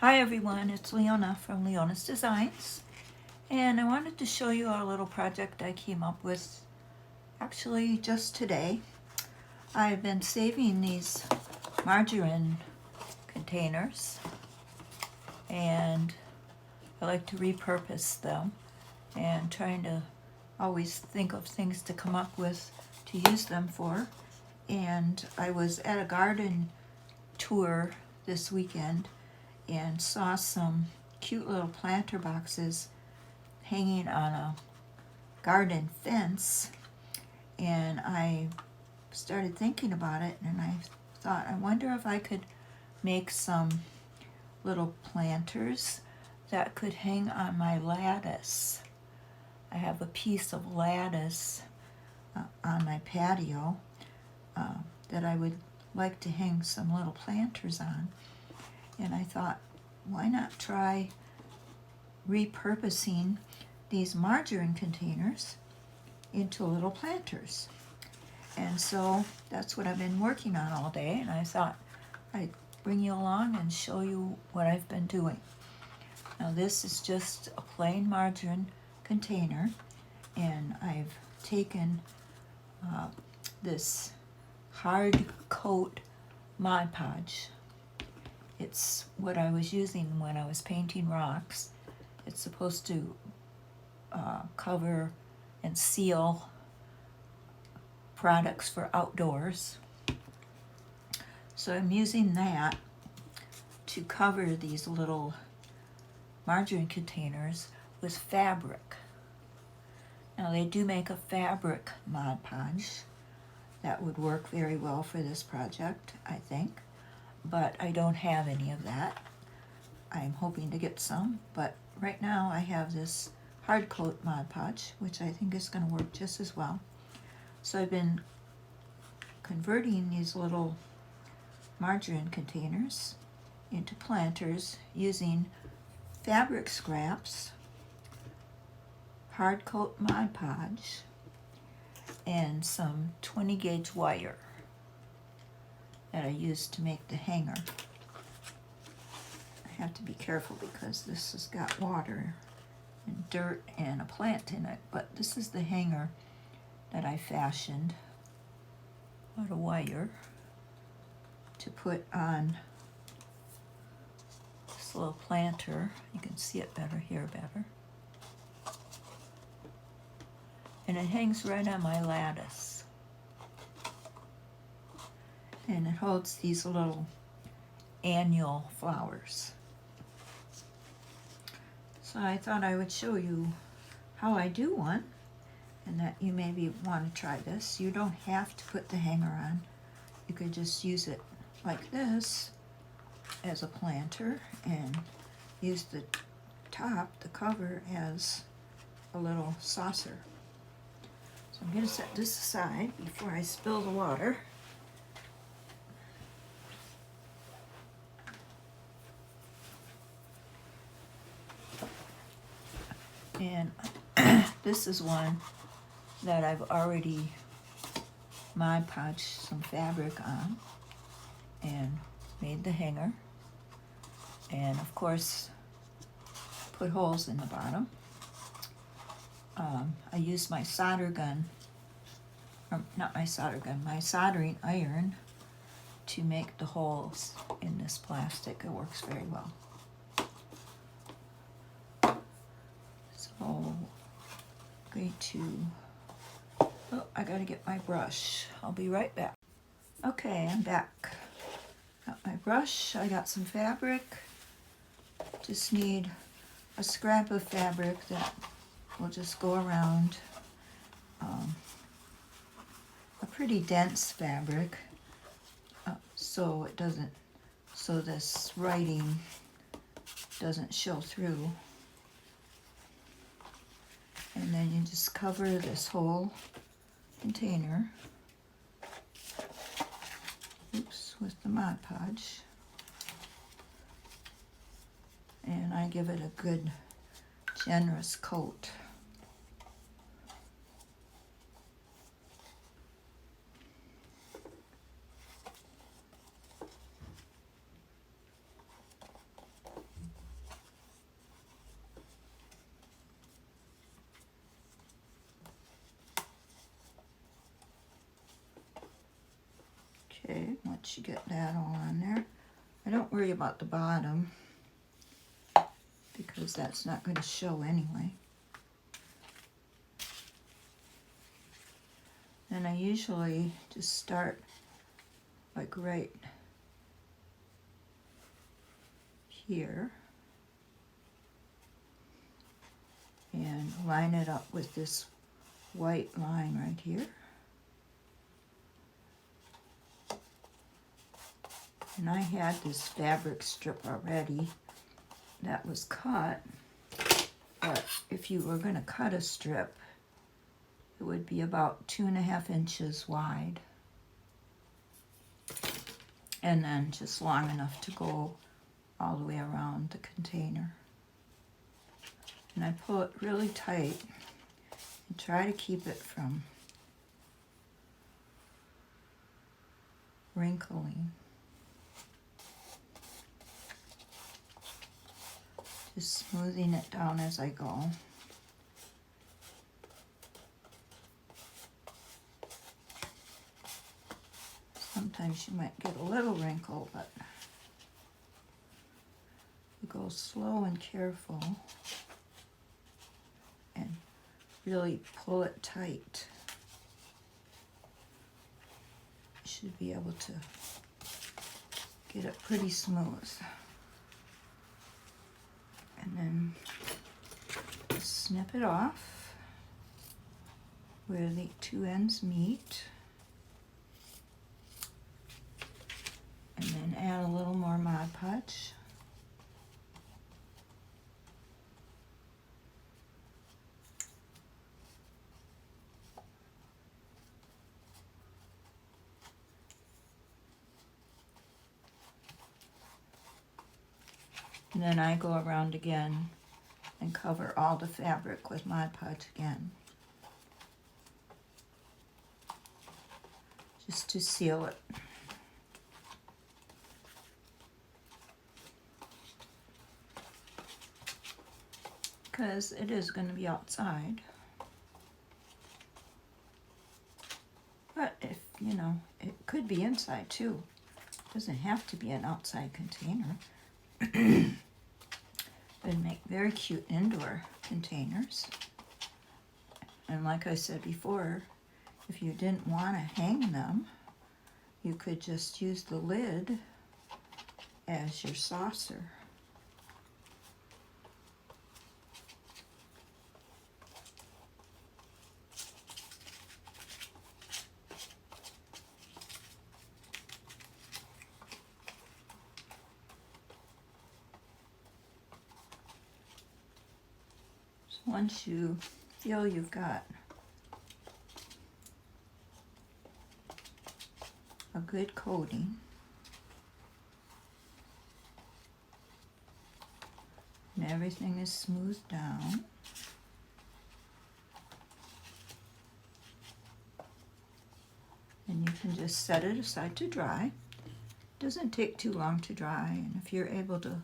Hi everyone, it's Leona from Leona's Designs, and I wanted to show you a little project I came up with actually just today. I've been saving these margarine containers and I like to repurpose them and trying to always think of things to come up with to use them for. And I was at a garden tour this weekend and saw some cute little planter boxes hanging on a garden fence, and I started thinking about it, and I thought, I wonder if I could make some little planters that could hang on my lattice. I have a piece of lattice on my patio that I would like to hang some little planters on. And I thought, why not try repurposing these margarine containers into little planters? And so that's what I've been working on all day, and I thought I'd bring you along and show you what I've been doing. Now this is just a plain margarine container, and I've taken this hard coat Mod Podge. It's what I was using when I was painting rocks. It's supposed to cover and seal products for outdoors. So I'm using that to cover these little margarine containers with fabric. Now they do make a fabric Mod Podge that would work very well for this project, I think. But I don't have any of that. I'm hoping to get some, but right now I have this hard coat Mod Podge, which I think is going to work just as well. So I've been converting these little margarine containers into planters using fabric scraps, hard coat Mod Podge, and some 20 gauge wire that I used to make the hanger. I have to be careful because this has got water and dirt and a plant in it, but this is the hanger that I fashioned out of wire to put on this little planter. You can see it better here, better. And it hangs right on my lattice. And it holds these little annual flowers. So I thought I would show you how I do one, and that you maybe want to try this. You don't have to put the hanger on. You could just use it like this as a planter and use the top, the cover, as a little saucer. So I'm going to set this aside before I spill the water. And this is one that I've already Mod Podged some fabric on and made the hanger, and of course put holes in the bottom. I used my solder gun, or not my solder gun, my soldering iron to make the holes in this plastic. It works very well. So I'm going to, oh, I gotta get my brush. I'll be right back. Okay, I'm back. Got my brush, I got some fabric. Just need a scrap of fabric that will just go around. A pretty dense fabric, so it doesn't, so this writing doesn't show through. And then you just cover this whole container, with the Mod Podge. And I give it a good, generous coat. once you get that all on there. I don't worry about the bottom because that's not going to show anyway. And I usually just start like right here and line it up with this white line right here. And I had this fabric strip already that was cut, but if you were going to cut a strip, it would be about 2.5 inches wide, and then just long enough to go all the way around the container. And I pull it really tight and try to keep it from wrinkling. Just smoothing it down as I go. Sometimes you might get a little wrinkle, but you go slow and careful and really pull it tight. You should be able to get it pretty smooth. And then snip it off where the two ends meet. And then add a little more Mod Podge. And then I go around again and cover all the fabric with Mod Podge again, just to seal it. Because it is going to be outside. But if, you know, it could be inside too. It doesn't have to be an outside container. But make very cute indoor containers. And like I said before, if you didn't want to hang them, you could just use the lid as your saucer. Once you feel you've got a good coating, and everything is smoothed down, and you can just set it aside to dry. It doesn't take too long to dry, and if you're able to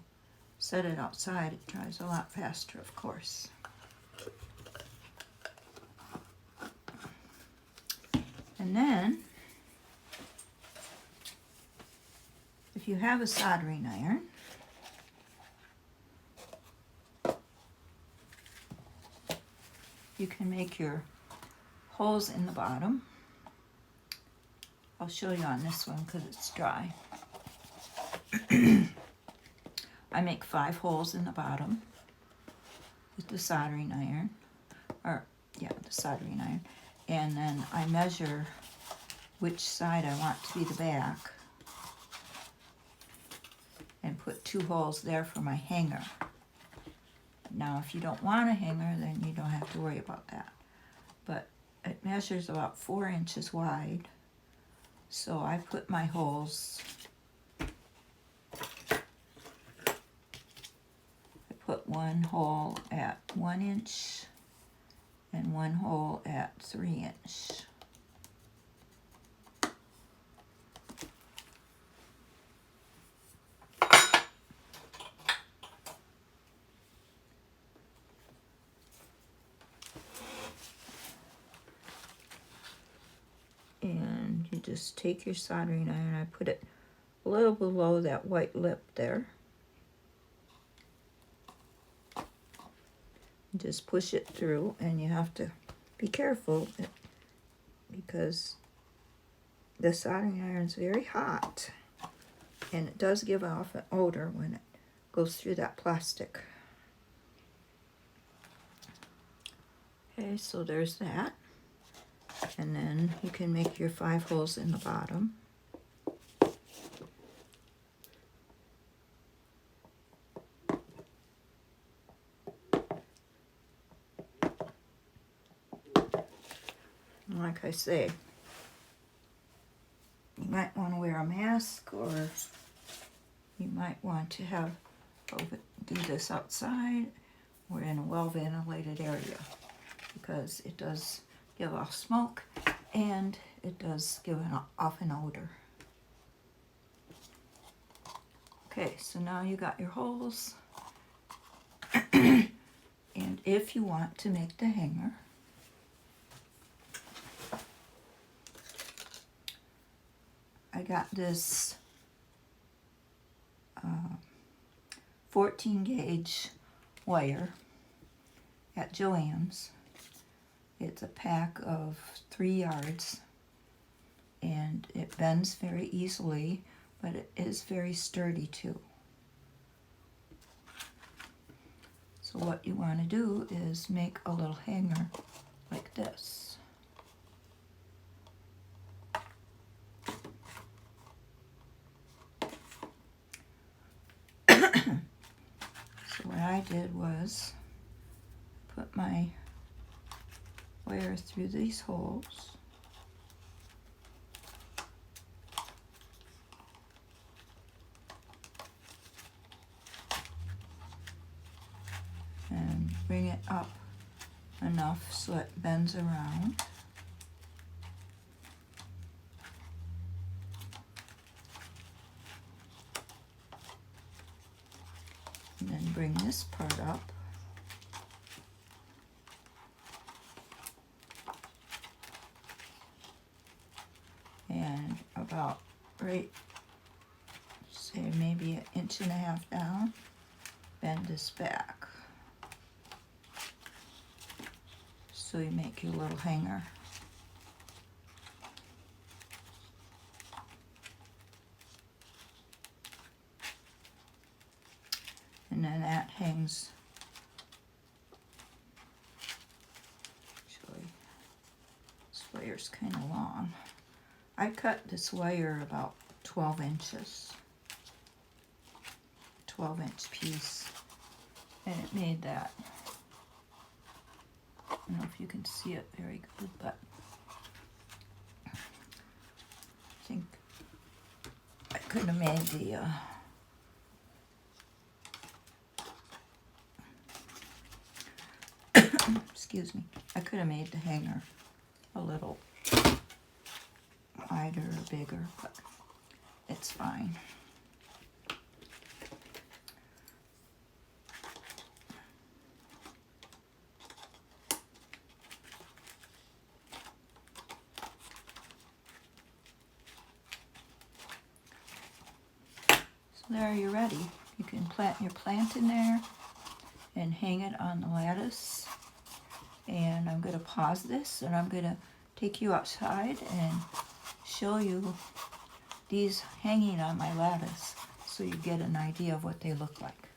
set it outside, it dries a lot faster, of course. And then, if you have a soldering iron, you can make your holes in the bottom. I'll show you on this one because it's dry. I make 5 holes in the bottom with the soldering iron, the soldering iron. And then I measure which side I want to be the back and put 2 holes there for my hanger. Now, if you don't want a hanger, then you don't have to worry about that. But it measures about 4 inches wide. So I put my holes, I put 1 hole at 1 inch and 1 hole at 3 inch. And you just take your soldering iron, I put it a little below that white lip there. Just push it through, and you have to be careful because the soldering iron is very hot, and it does give off an odor when it goes through that plastic. Okay, so there's that. And then you can make your 5 holes in the bottom. Like I say, you might want to wear a mask, or you might want to do this outside or in a well-ventilated area, because it does give off smoke and it does give off an odor. Okay, so now you got your holes. And if you want to make the hanger, I got this 14 gauge wire at Joann's. It's a pack of 3 yards, and it bends very easily, but it is very sturdy too. So what you want to do is make a little hanger like this. So what I did was put my wire through these holes, and bring it up enough so it bends around. And then bring this part up. And about right, say maybe 1.5 inches down, bend this back. So you make your little hanger. And then that hangs, actually, this wire's kind of long. I cut this wire about 12 inches, 12-inch piece, and it made that. I don't know if you can see it very good, but I think I could have made the excuse me, I could have made the hanger a little wider or bigger, but it's fine. So there, you're ready. You can plant your plant in there and hang it on the lattice. And I'm going to pause this, and I'm going to take you outside and show you these hanging on my lattice so you get an idea of what they look like.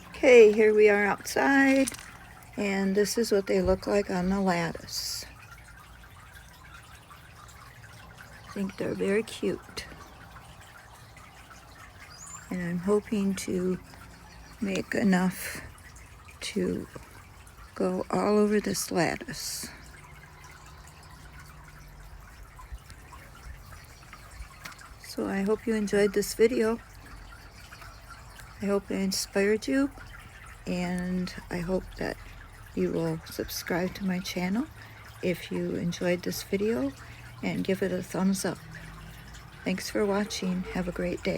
Okay, here we are outside, and this is what they look like on the lattice. I think they're very cute. And I'm hoping to make enough to go all over this lattice. So I hope you enjoyed this video. I hope it inspired you, and I hope that you will subscribe to my channel if you enjoyed this video, and give it a thumbs up. Thanks for watching. Have a great day.